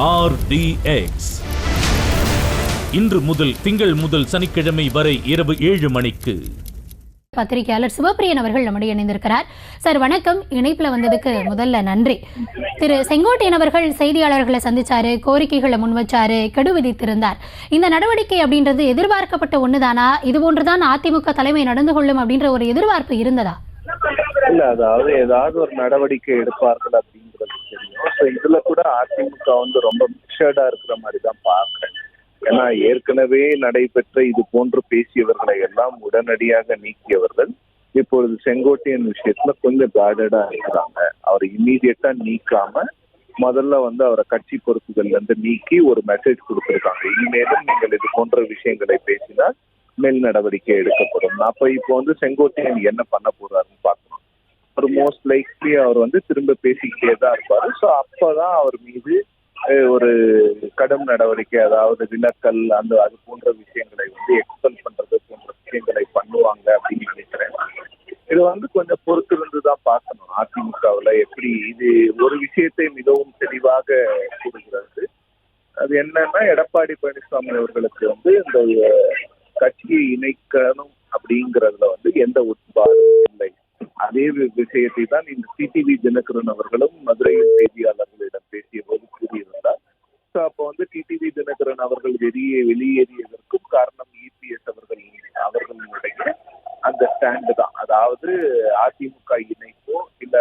RDX இன்று முதல் திங்கள் முதல் சனிக்கிழமை வரை இரவு 7 மணிக்கு. பத்திரிகையாளர் சிவபிரியன் அவர்கள் நம்முடைய இணைந்திருக்கிறார். சார் வணக்கம். இணைப்புல வந்ததுக்கு முதல்ல நன்றி. திரு செங்கோட்டையன் அவர்கள் செய்தியாளர்களை சந்திச்சாரு, கோரிக்கைகளை முன்வச்சாரு, கெடு விதித்திருந்தார். இந்த நடவடிக்கை அப்படின்றது எதிர்பார்க்கப்பட்ட ஒண்ணுதானா? இது போன்றுதான் அதிமுக தலைமை நடந்து கொள்ளும் அப்படின்ற ஒரு எதிர்பார்ப்பு இருந்ததா? இல்ல, அதாவது ஏதாவது ஒரு நடவடிக்கை எடுப்பார்கள் அப்படிங்கிறது தெரியும். இதுல கூட அதிமுக ரொம்ப மிக்சடா இருக்கிற மாதிரி தான் பாக்குறேன். ஏன்னா ஏற்கனவே நடைபெற்ற இது போன்று பேசியவர்களை எல்லாம் உடனடியாக நீக்கியவர்கள் இப்பொழுது செங்கோட்டையன் விஷயத்துல கொஞ்சம் கார்டடா இருக்கிறாங்க. அவரை இம்மீடியட்டா நீக்காம முதல்ல அவரை கட்சி பொறுப்புகள்ல இருந்து நீக்கி ஒரு மெசேஜ் கொடுத்திருக்காங்க. இனிமேலும் நீங்கள் இது போன்ற விஷயங்களை பேசினால் மேல் நடவடிக்கை எடுக்கப்படும். அப்ப இப்போ செங்கோட்டையன் என்ன பண்ண போறாருன்னு பார்க்கணும். ஒரு மோஸ்ட் லைக்லி அவர் திரும்ப பேசிக்கிட்டே தான் இருப்பாரு. ஸோ அப்பதான் அவர் மீது ஒரு கடும் நடவடிக்கை, அதாவது விலக்கல், அது போன்ற விஷயங்களை எக்ஸ்பெல் பண்றது போன்ற விஷயங்களை பண்ணுவாங்க அப்படின்னு நினைக்கிறேன். இது கொஞ்சம் பொறுத்திருந்து தான் பார்க்கணும். அதிமுகவில் எப்படி இது ஒரு விஷயத்தை மிகவும் தெளிவாக கூறுகிறது. அது என்னன்னா, எடப்பாடி பழனிசாமி அவர்களுக்கு இந்த கட்சியை இணைக்கணும் அப்படிங்கறதுல எந்த உட்பாடும் இல்லை. அதே விஷயத்தை தான் இந்த டிடிவி தினகரன் அவர்களும் மதுரையில் செய்தியாளர்களிடம் பேசிய போது கூறியிருந்தார். அப்போ டிடிவி தினகரன் அவர்கள் வெளியேறியதற்கும் காரணம் இபிஎஸ் அவர்களுடைய அந்த ஸ்டாண்டு தான். அதாவது அதிமுக இணைப்போ இல்ல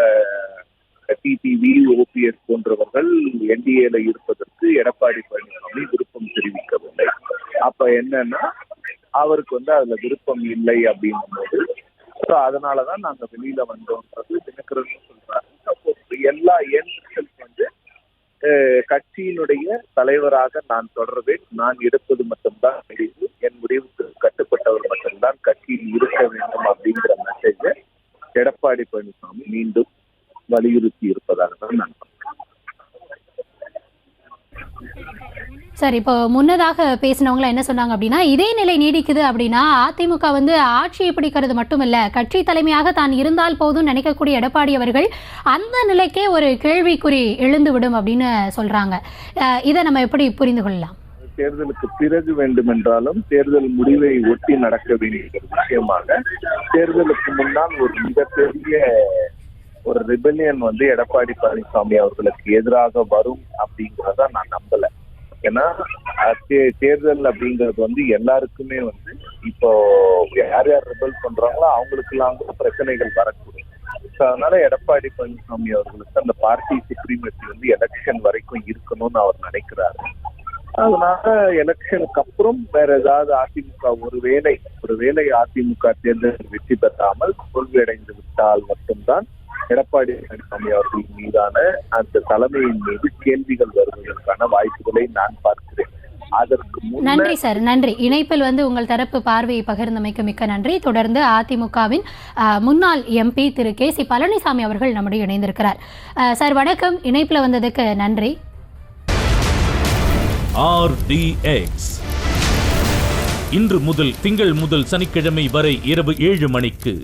டிடிவி, ஓபிஎஸ் போன்றவர்கள் என்டிஏல இருப்பதற்கு எடப்பாடி பழனிசாமி விருப்பம் தெரிவிக்கவில்லை. அப்ப என்னன்னா, அவருக்கு அதுல விருப்பம் இல்லை அப்படின்னும் போது அதனாலதான் நாங்க வெளியில வந்தோம்ன்றது தினகரன் சொல்றாரு. அப்போ எல்லா எண்கள் கட்சியினுடைய தலைவராக நான் தொடர்வேன். நான் எடுப்பது மட்டும்தான் முடிவு. என் முடிவுக்கு கட்டுப்பட்டவர் மட்டும்தான் கட்சியில் இருக்க வேண்டும் அப்படிங்கிற மெசேஜை எடப்பாடி பழனிசாமி மீண்டும் வலியுறுத்தி இருப்பதாக தான் நான் சார், இப்போ முன்னதாக பேசினவங்க என்ன சொன்னாங்க அப்படின்னா, இதே நிலை நீடிக்குது அப்படின்னா அதிமுக ஆட்சியை பிடிக்கிறது மட்டுமல்ல, கட்சி தலைமையாக தான் இருந்தால் போதும் நினைக்கக்கூடிய எடப்பாடி அவர்கள் அந்த நிலைக்கே ஒரு கேள்விக்குறி எழுந்துவிடும் அப்படின்னு சொல்றாங்க. இதை நம்ம எப்படி புரிந்து கொள்ளலாம்? தேர்தலுக்கு பிறகு வேண்டுமென்றாலும் தேர்தல் முடிவை ஒட்டி நடக்க வேண்டிய விஷயமாக தேர்தலுக்கு முன்னால் ஒரு மிகப்பெரிய ஒரு ரிபெலியன் எடப்பாடி பழனிசாமி அவர்களுக்கு எதிராக வரும் அப்படிங்கிறத நான் நம்பல. ஏன்னா தேர்தல் அப்படிங்கிறது எல்லாருக்குமே இப்போ யார் யார் ரிபல் பண்றாங்களோ அவங்களுக்கு எல்லாம் பிரச்சனைகள் வரக்கூடும். அதனால எடப்பாடி பழனிசாமி அவர்களுக்கு அந்த பார்ட்டி சுப்ரீமசி எலெக்ஷன் வரைக்கும் இருக்கணும்னு அவர் நினைக்கிறாரு. அதனால எலெக்ஷனுக்கு அப்புறம் வேற ஏதாவது அதிமுக ஒருவேளை அதிமுக தேர்தல் வெற்றி பெறாமல் தோல்வியடைந்து விட்டால் மட்டும்தான் எடப்பாடி பழனிசாமி அவர்கள் மீதான அந்த தலைமையின் மீது கேள்விகள் வருவதற்கான வாய்ப்புகளை நான் பார்க்கிறேன். அதற்கு நன்றி சார், நன்றி. இணைப்பில் உங்கள் தரப்பு பார்வையை பகிர்ந்தமைக்கு மிக்க நன்றி. தொடர்ந்து அதிமுகவின் முன்னாள் எம்பி திரு KC பழனிசாமி அவர்கள் நம்முடைய இணைந்திருக்கிறார். சார் வணக்கம், இணைப்பில் வந்ததுக்கு நன்றி. RDX இன்று முதல் திங்கள் முதல் சனிக்கிழமை வரை இரவு 7 மணிக்கு.